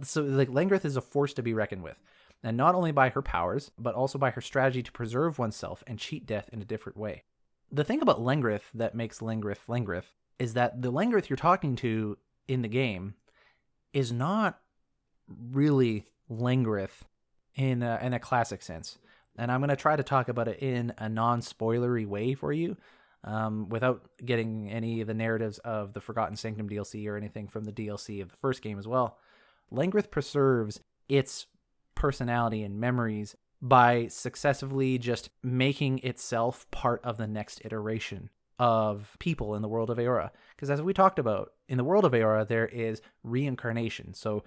so Lengrith is a force to be reckoned with. And not only by her powers, but also by her strategy to preserve oneself and cheat death in a different way. The thing about Lengrith that makes Lengrith is that the Lengrith you're talking to in the game is not really Lengrith in a classic sense. And I'm going to try to talk about it in a non-spoilery way for you, without getting any of the narratives of the Forgotten Sanctum DLC or anything from the DLC of the first game as well. Lengrith preserves its personality and memories by successively just making itself part of the next iteration of people in the World of Eora. Because as we talked about, in the World of Eora, there is reincarnation. So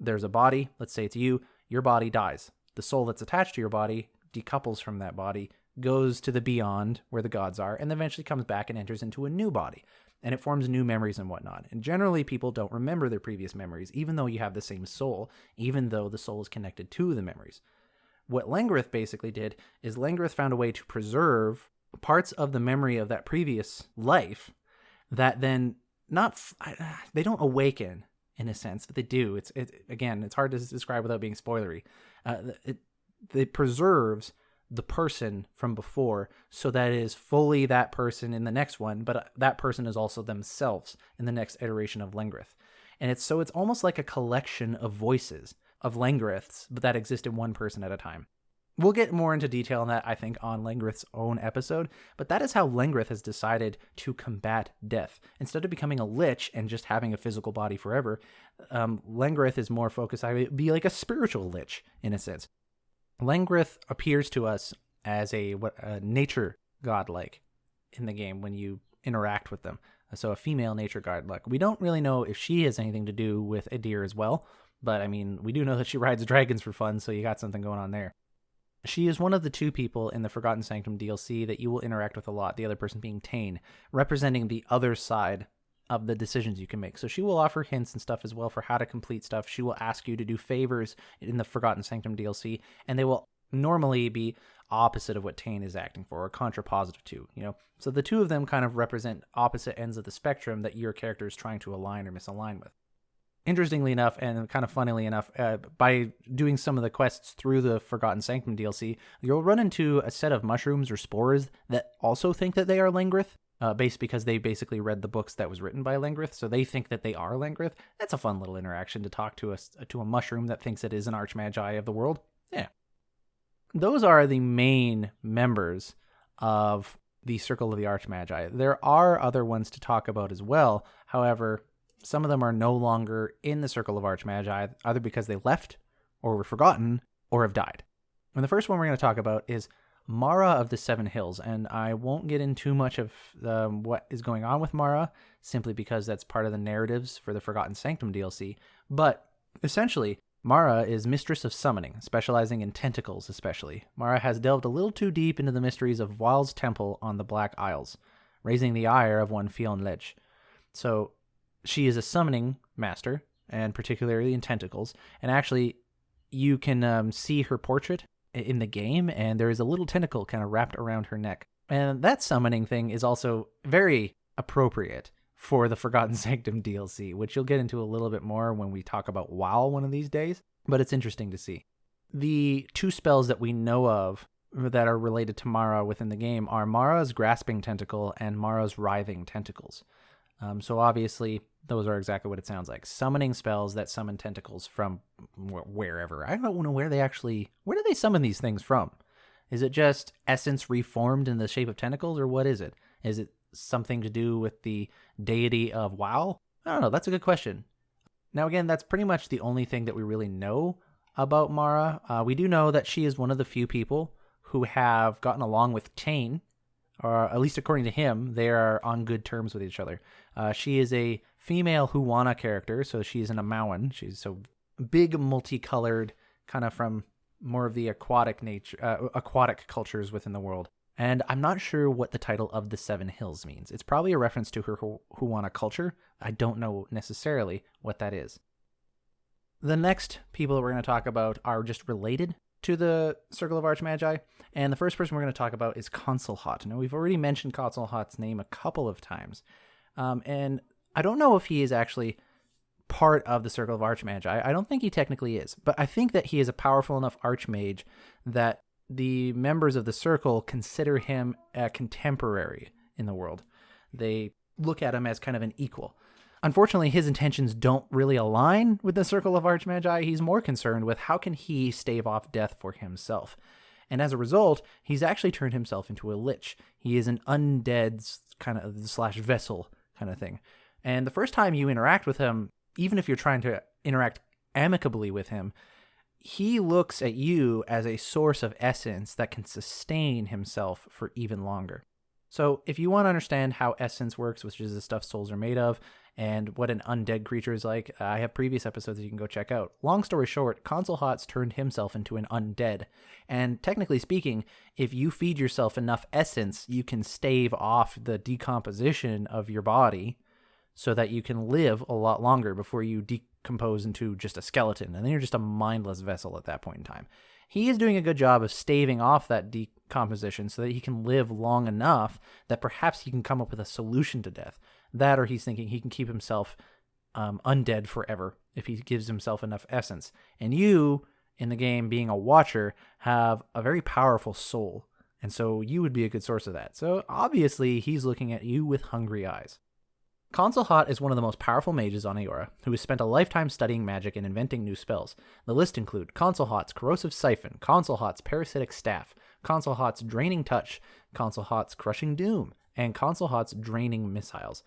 there's a body, let's say it's you, your body dies. The soul that's attached to your body decouples from that body, goes to the beyond where the gods are, and eventually comes back and enters into a new body. And it forms new memories and whatnot. And generally, people don't remember their previous memories, even though you have the same soul, even though the soul is connected to the memories. What Lengrith basically did is Lengrith found a way to preserve parts of the memory of that previous life that then they don't awaken in a sense, but they do. It's hard to describe without being spoilery. It preserves the person from before so that it is fully that person in the next one, but that person is also themselves in the next iteration of Lengrith. And it's almost like a collection of voices of Lengriths, but that exist in one person at a time. We'll get more into detail on that, I think, on Lengrith's own episode, but that is how Lengrith has decided to combat death. Instead of becoming a lich and just having a physical body forever, Lengrith is more focused on be like a spiritual lich, in a sense. Lengrith appears to us as a nature godlike in the game when you interact with them. So a female nature godlike. We don't really know if she has anything to do with Adir as well, but I mean, we do know that she rides dragons for fun, so you got something going on there. She is one of the two people in the Forgotten Sanctum DLC that you will interact with a lot, the other person being Tane, representing the other side of the decisions you can make. So she will offer hints and stuff as well for how to complete stuff. She will ask you to do favors in the Forgotten Sanctum DLC, and they will normally be opposite of what Tane is acting for, or contrapositive to, So the two of them kind of represent opposite ends of the spectrum that your character is trying to align or misalign with. Interestingly enough, and kind of funnily enough, by doing some of the quests through the Forgotten Sanctum DLC, you'll run into a set of mushrooms or spores that also think that they are Lengrith, because they basically read the books that was written by Lengrith, so they think that they are Lengrith. That's a fun little interaction to talk to a mushroom that thinks it is an Archmagi of the world. Yeah. Those are the main members of the Circle of the Archmagi. There are other ones to talk about as well. However, some of them are no longer in the Circle of Archmagi, either because they left, or were forgotten, or have died. And the first one we're going to talk about is Mara of the Seven Hills, and I won't get into too much of what is going on with Mara, simply because that's part of the narratives for the Forgotten Sanctum DLC, but essentially, Mara is Mistress of Summoning, specializing in tentacles especially. Mara has delved a little too deep into the mysteries of Wild's Temple on the Black Isles, raising the ire of one Fionn Ledge. So, she is a summoning master, and particularly in tentacles, and actually, you can see her portrait in the game, and there is a little tentacle kind of wrapped around her neck. And that summoning thing is also very appropriate for the Forgotten Sanctum DLC, which you'll get into a little bit more when we talk about WoW one of these days, but it's interesting to see. The two spells that we know of that are related to Mara within the game are Mara's Grasping Tentacle and Mara's Writhing Tentacles. So obviously, those are exactly what it sounds like. Summoning spells that summon tentacles from wherever. I don't know where do they summon these things from? Is it just essence reformed in the shape of tentacles, or what is it? Is it something to do with the deity of WoW? I don't know. That's a good question. Now, again, that's pretty much the only thing that we really know about Mara. We do know that she is one of the few people who have gotten along with Tane, or at least according to him, they are on good terms with each other. She is a female Huana character, so she's an Amawan. She's so big, multicolored, kind of from more of the aquatic cultures within the world. And I'm not sure what the title of the Seven Hills means. It's probably a reference to her Huana culture. I don't know necessarily what that is. The next people that we're going to talk about are just related to the Circle of Archmagi, and the first person we're going to talk about is Consulhot. Now, we've already mentioned Consulhot's name a couple of times, and I don't know if he is actually part of the Circle of Archmagi. I don't think he technically is, but I think that he is a powerful enough archmage that the members of the Circle consider him a contemporary in the world. They look at him as kind of an equal. Unfortunately, his intentions don't really align with the Circle of Archmagi. He's more concerned with how can he stave off death for himself. And as a result, he's actually turned himself into a lich. He is an undead kind of / vessel kind of thing. And the first time you interact with him, even if you're trying to interact amicably with him, he looks at you as a source of essence that can sustain himself for even longer. So if you want to understand how essence works, which is the stuff souls are made of, and what an undead creature is like, I have previous episodes that you can go check out. Long story short, Consulhot's turned himself into an undead. And technically speaking, if you feed yourself enough essence, you can stave off the decomposition of your body so that you can live a lot longer before you decompose into just a skeleton. And then you're just a mindless vessel at that point in time. He is doing a good job of staving off that decomposition so that he can live long enough that perhaps he can come up with a solution to death. That, or he's thinking he can keep himself undead forever if he gives himself enough essence. And you, in the game, being a watcher, have a very powerful soul. And so you would be a good source of that. So obviously, he's looking at you with hungry eyes. Consulhot is one of the most powerful mages on Eora, who has spent a lifetime studying magic and inventing new spells. The list include Consulhot's Corrosive Siphon, Consulhot's Parasitic Staff, Consulhot's Draining Touch, Consulhot's Crushing Doom, and Consulhot's Draining Missiles.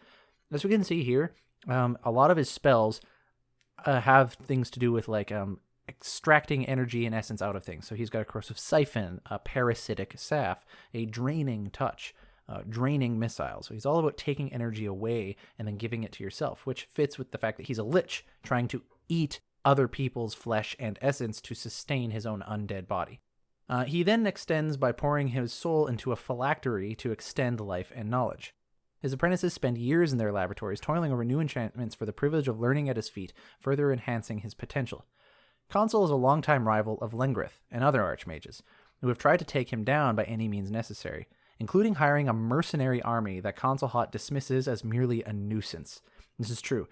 As we can see here, a lot of his spells have things to do with like extracting energy and essence out of things. So he's got a Corrosive Siphon, a Parasitic Staff, a Draining Touch, draining missile. So he's all about taking energy away and then giving it to yourself, which fits with the fact that he's a lich trying to eat other people's flesh and essence to sustain his own undead body. He then extends by pouring his soul into a phylactery to extend life and knowledge. His apprentices spend years in their laboratories toiling over new enchantments for the privilege of learning at his feet, further enhancing his potential. Consul is a longtime rival of Lengrith and other archmages, who have tried to take him down by any means necessary, including hiring a mercenary army that Consul Hot dismisses as merely a nuisance. This is true.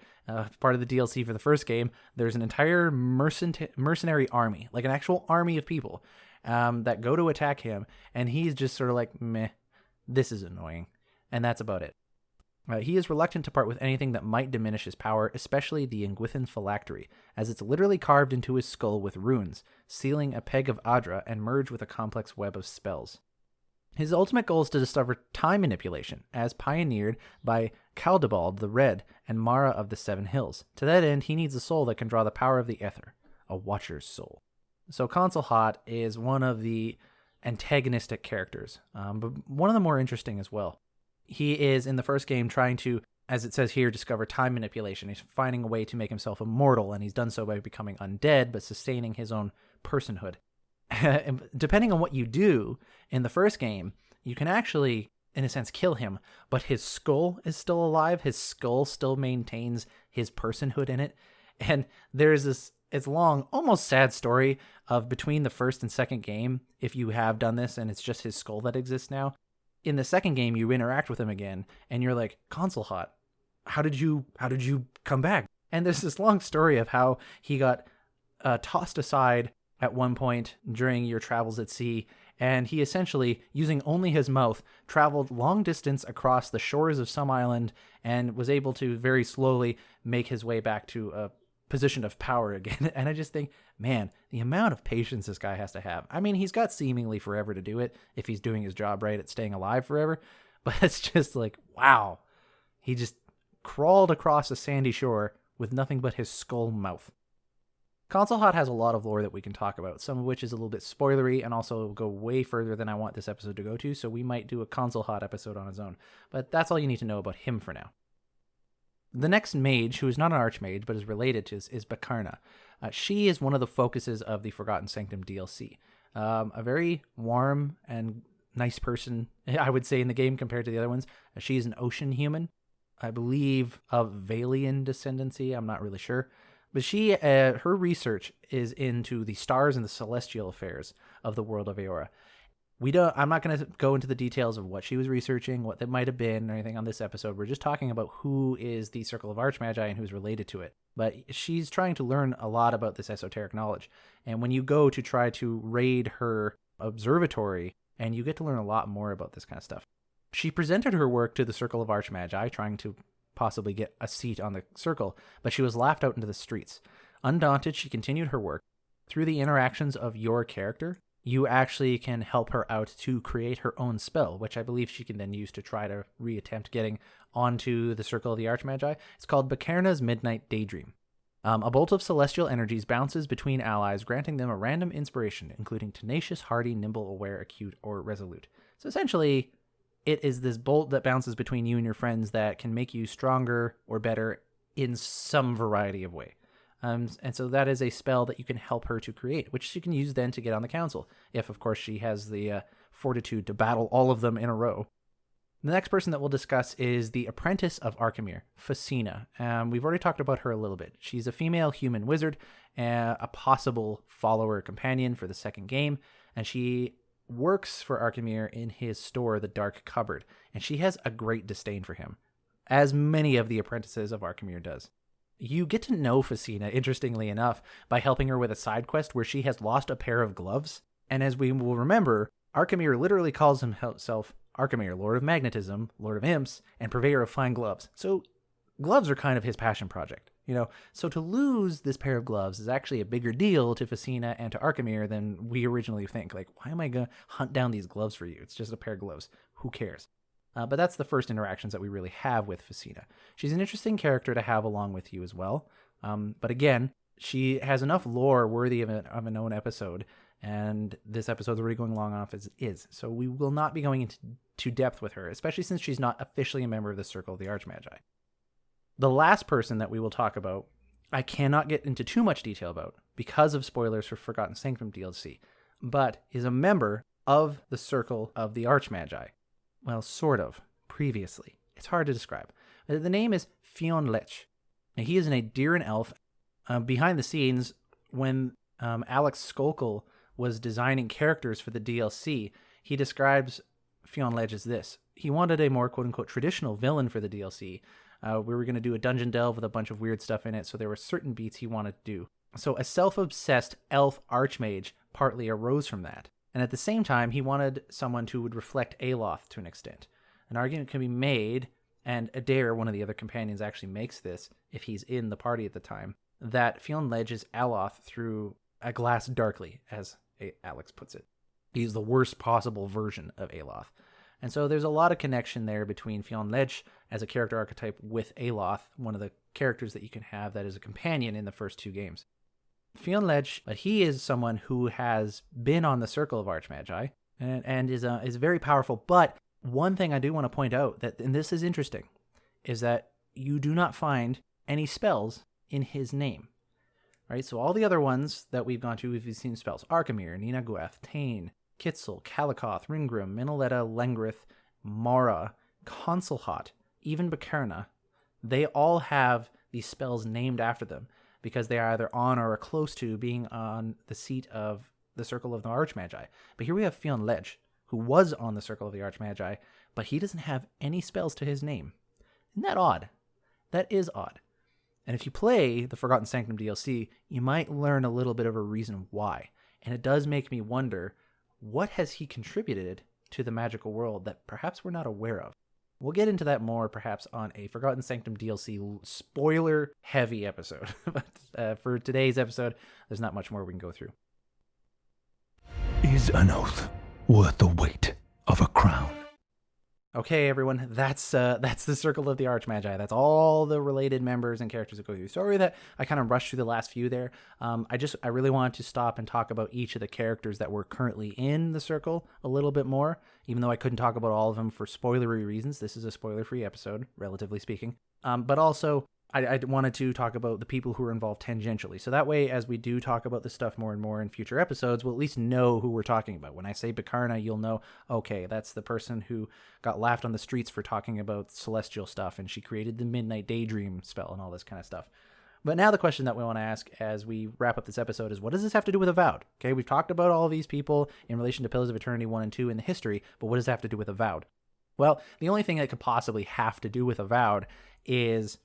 Part of the DLC for the first game, there's an entire mercenary army, like an actual army of people, that go to attack him, and he's just sort of like, meh, this is annoying. And that's about it. He is reluctant to part with anything that might diminish his power, especially the Engwithan phylactery, as it's literally carved into his skull with runes, sealing a peg of Adra and merge with a complex web of spells. His ultimate goal is to discover time manipulation, as pioneered by Caldebald the Red and Mara of the Seven Hills. To that end, he needs a soul that can draw the power of the Ether, a Watcher's soul. So Consul Hot is one of the antagonistic characters, but one of the more interesting as well. He is, in the first game, trying to, as it says here, discover time manipulation. He's finding a way to make himself immortal, and he's done so by becoming undead, but sustaining his own personhood. Depending on what you do in the first game, you can actually, in a sense, kill him, but his skull is still alive. His skull still maintains his personhood in it. And there's this, it's long, almost sad story of between the first and second game, if you have done this and it's just his skull that exists now. In the second game, you interact with him again, and you're like, Consul Hot, how did you come back? And there's this long story of how he got tossed aside at one point during your travels at sea, and he essentially, using only his mouth, traveled long distance across the shores of some island and was able to very slowly make his way back to a position of power again. And I just think, man, the amount of patience this guy has to have. I mean, he's got seemingly forever to do it if he's doing his job right at staying alive forever, but it's just like, wow. He just crawled across a sandy shore with nothing but his skull mouth. Consul Hot has a lot of lore that we can talk about, some of which is a little bit spoilery and also go way further than I want this episode to go to, so we might do a Consul Hot episode on his own. But that's all you need to know about him for now. The next mage, who is not an archmage but is related to, is Bakarna. She is one of the focuses of the Forgotten Sanctum DLC. A very warm and nice person, I would say, in the game compared to the other ones. She is an ocean human, I believe of Valian descendancy. I'm not really sure. But she, her research is into the stars and the celestial affairs of the world of Eora. I'm not going to go into the details of what she was researching, what that might have been, or anything on this episode. We're just talking about who is the Circle of Archmagi and who's related to it. But she's trying to learn a lot about this esoteric knowledge. And when you go to try to raid her observatory, and you get to learn a lot more about this kind of stuff. She presented her work to the Circle of Archmagi, trying to possibly get a seat on the circle, but she was laughed out into the streets. Undaunted, she continued her work. Through the interactions of your character, you actually can help her out to create her own spell, which I believe she can then use to try to reattempt getting onto the Circle of the Archmagi. It's called Bakarna's Midnight Daydream. A bolt of celestial energies bounces between allies, granting them a random inspiration, including tenacious, hardy, nimble, aware, acute, or resolute. So essentially, it is this bolt that bounces between you and your friends that can make you stronger or better in some variety of way. And so that is a spell that you can help her to create, which she can use then to get on the council, if, of course, she has the fortitude to battle all of them in a row. The next person that we'll discuss is the apprentice of Archimir, Facina. We've already talked about her a little bit. She's a female human wizard, a possible follower companion for the second game, and she works for Archimir in his store, the Dark Cupboard, and she has a great disdain for him, as many of the apprentices of Archimir does. You get to know Facina, interestingly enough, by helping her with a side quest where she has lost a pair of gloves. And as we will remember, Archimir literally calls himself Archimir, Lord of Magnetism, Lord of Imps, and Purveyor of Fine Gloves. So gloves are kind of his passion project, you know? So to lose this pair of gloves is actually a bigger deal to Facina and to Archimir than we originally think. Like, why am I going to hunt down these gloves for you? It's just a pair of gloves. Who cares? But that's the first interactions that we really have with Facina. She's an interesting character to have along with you as well. But again, she has enough lore worthy of an own episode, and this episode's already going long enough as it is. So we will not be going into depth with her, especially since she's not officially a member of the Circle of the Archmagi. The last person that we will talk about, I cannot get into too much detail about because of spoilers for Forgotten Sanctum DLC. but is a member of the Circle of the Archmagi. Well, sort of, previously. It's hard to describe. The name is Fionn Lech, and he is an Adeiran elf. Behind the scenes, when Alex Skolkel was designing characters for the DLC, he describes Fionn Lech as this. He wanted a more quote-unquote traditional villain for the DLC. We were going to do a dungeon delve with a bunch of weird stuff in it, so there were certain beats he wanted to do. So a self-obsessed elf archmage partly arose from that. And at the same time, he wanted someone who would reflect Aloth to an extent. An argument can be made, and Adair, one of the other companions, actually makes this, if he's in the party at the time, that Fionn Lech is Aloth through a glass darkly, as Alex puts it. He's the worst possible version of Aloth. And so there's a lot of connection there between Fionn Lech as a character archetype with Aloth, one of the characters that you can have that is a companion in the first two games. Fionn Lech, but he is someone who has been on the Circle of Archmagi and is very powerful. But one thing I do want to point out, and this is interesting, is that you do not find any spells in his name. Right? So all the other ones that we've gone to, we've seen spells. Arkemir, Nina Gueth, Tain, Kitzel, Kalikoth, Ringrim, Minoletta, Lengrith, Mara, Consulhot, even Bakerna. They all have these spells named after them because they are either on or are close to being on the seat of the Circle of the Archmagi. But here we have Fionn Lech, who was on the Circle of the Archmagi, but he doesn't have any spells to his name. Isn't that odd? That is odd. And if you play the Forgotten Sanctum DLC, you might learn a little bit of a reason why. And it does make me wonder, what has he contributed to the magical world that perhaps we're not aware of? We'll get into that more perhaps on a Forgotten Sanctum DLC spoiler-heavy episode. But for today's episode, there's not much more we can go through. Is an oath worth the weight of a crown? Okay, everyone, that's the Circle of the Archmagi. That's all the related members and characters that go through. Sorry that I kind of rushed through the last few there. I really wanted to stop and talk about each of the characters that were currently in the Circle a little bit more, even though I couldn't talk about all of them for spoilery reasons. This is a spoiler-free episode, relatively speaking. But also, I wanted to talk about the people who are involved tangentially. So that way, as we do talk about this stuff more and more in future episodes, we'll at least know who we're talking about. When I say Bakarna, you'll know, okay, that's the person who got laughed on the streets for talking about celestial stuff, and she created the Midnight Daydream spell and all this kind of stuff. But now the question that we want to ask as we wrap up this episode is, what does this have to do with Avowed? Okay, we've talked about all these people in relation to Pillars of Eternity 1 and 2 in the history, but what does it have to do with Avowed? Well, the only thing that could possibly have to do with Avowed is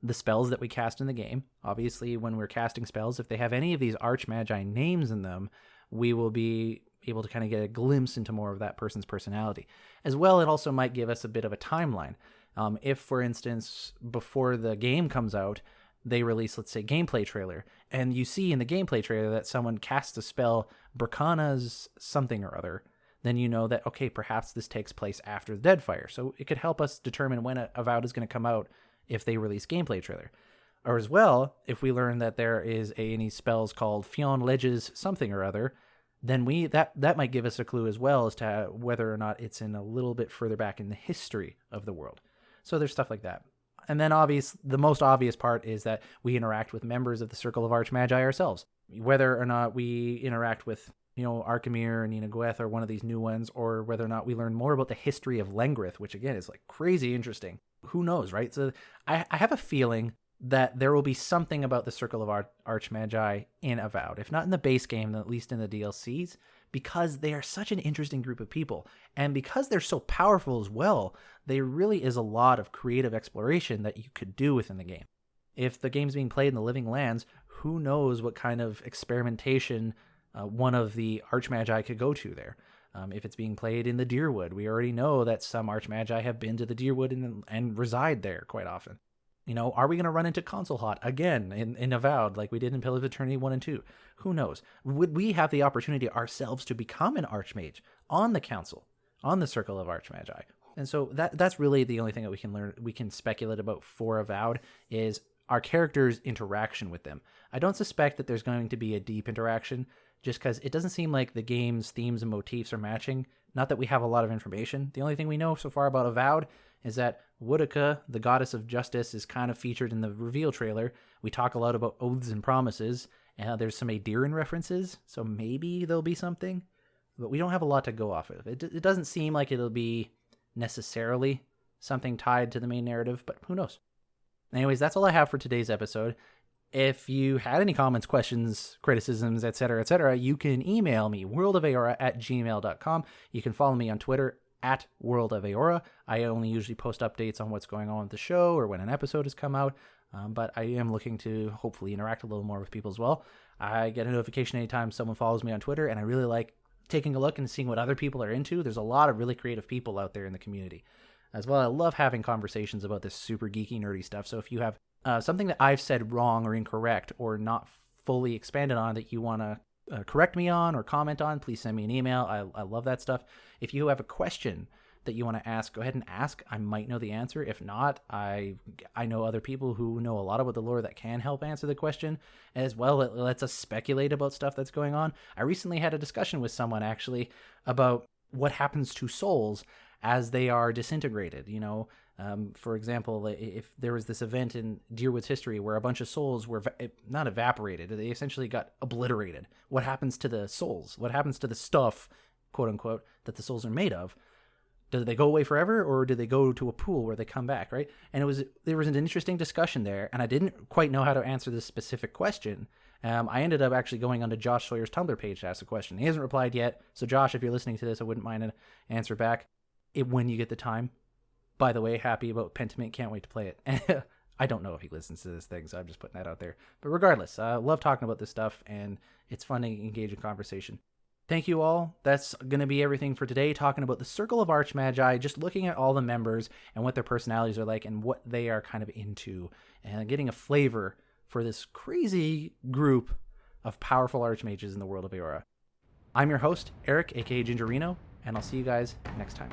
the spells that we cast in the game. Obviously, when we're casting spells, if they have any of these Archmagi names in them, we will be able to kind of get a glimpse into more of that person's personality. As well, it also might give us a bit of a timeline. If, for instance, before the game comes out, they release, let's say, gameplay trailer, and you see in the gameplay trailer that someone casts a spell, Bracana's something or other, then you know that, okay, perhaps this takes place after the Deadfire. So it could help us determine when Avowed is going to come out if they release gameplay trailer. Or as well, if we learn that there is any spells called Fionn Lech's something or other, then that might give us a clue as well as to whether or not it's in a little bit further back in the history of the world. So there's stuff like that. And then the most obvious part is that we interact with members of the Circle of Archmagi ourselves. Whether or not we interact with, Arkemir and Nina Gueth or one of these new ones, or whether or not we learn more about the history of Lengrith, which again is like crazy interesting. Who knows, right? So I have a feeling that there will be something about the Circle of Archmagi in Avowed, if not in the base game, then at least in the DLCs, because they are such an interesting group of people. And because they're so powerful as well, there really is a lot of creative exploration that you could do within the game. If the game's being played in the Living Lands, who knows what kind of experimentation one of the Archmagi could go to there. If it's being played in the Deerwood, we already know that some Archmagi have been to the Deerwood and reside there quite often. Are we going to run into Consulhot again in Avowed like we did in Pillars of Eternity 1 and 2? Who knows? Would we have the opportunity ourselves to become an Archmage on the Council, on the Circle of Archmagi? And so that's really the only thing that we can learn, we can speculate about for Avowed, is our characters' interaction with them. I don't suspect that there's going to be a deep interaction, just because it doesn't seem like the game's themes and motifs are matching. Not that we have a lot of information. The only thing we know so far about Avowed is that Woodica, the goddess of justice, is kind of featured in the reveal trailer. We talk a lot about oaths and promises, There's some Adiran references, so maybe there'll be something, but we don't have a lot to go off of. It doesn't seem like it'll be necessarily something tied to the main narrative, but who knows? Anyways, that's all I have for today's episode. If you had any comments, questions, criticisms, etc., you can email me, worldofeora@gmail.com. You can follow me on Twitter @worldofeora. I only usually post updates on what's going on with the show or when an episode has come out, but I am looking to hopefully interact a little more with people as well. I get a notification anytime someone follows me on Twitter, and I really like taking a look and seeing what other people are into. There's a lot of really creative people out there in the community as well. I love having conversations about this super geeky, nerdy stuff. So if you have something that I've said wrong or incorrect or not fully expanded on that you want to correct me on or comment on, please send me an email. I love that stuff. If you have a question that you want to ask, go ahead and ask. I might know the answer. If not, I know other people who know a lot about the lore that can help answer the question as well. It lets us speculate about stuff that's going on. I recently had a discussion with someone actually about what happens to souls as they are disintegrated. For example, if there was this event in Deerwood's history where a bunch of souls were not evaporated, they essentially got obliterated. What happens to the souls? What happens to the stuff, quote unquote, that the souls are made of? Do they go away forever, or do they go to a pool where they come back, right? And there was an interesting discussion there, and I didn't quite know how to answer this specific question. I ended up actually going onto Josh Sawyer's Tumblr page to ask a question. He hasn't replied yet, so Josh, if you're listening to this, I wouldn't mind an answer back when you get the time. By the way, happy about Pentiment, can't wait to play it. I don't know if he listens to this thing, so I'm just putting that out there. But regardless, I love talking about this stuff, and it's fun to engage in conversation. Thank you all. That's going to be everything for today, talking about the Circle of Archmagi, just looking at all the members and what their personalities are like and what they are kind of into, and getting a flavor for this crazy group of powerful archmages in the world of Eora. I'm your host, Eric, aka Gingerino, and I'll see you guys next time.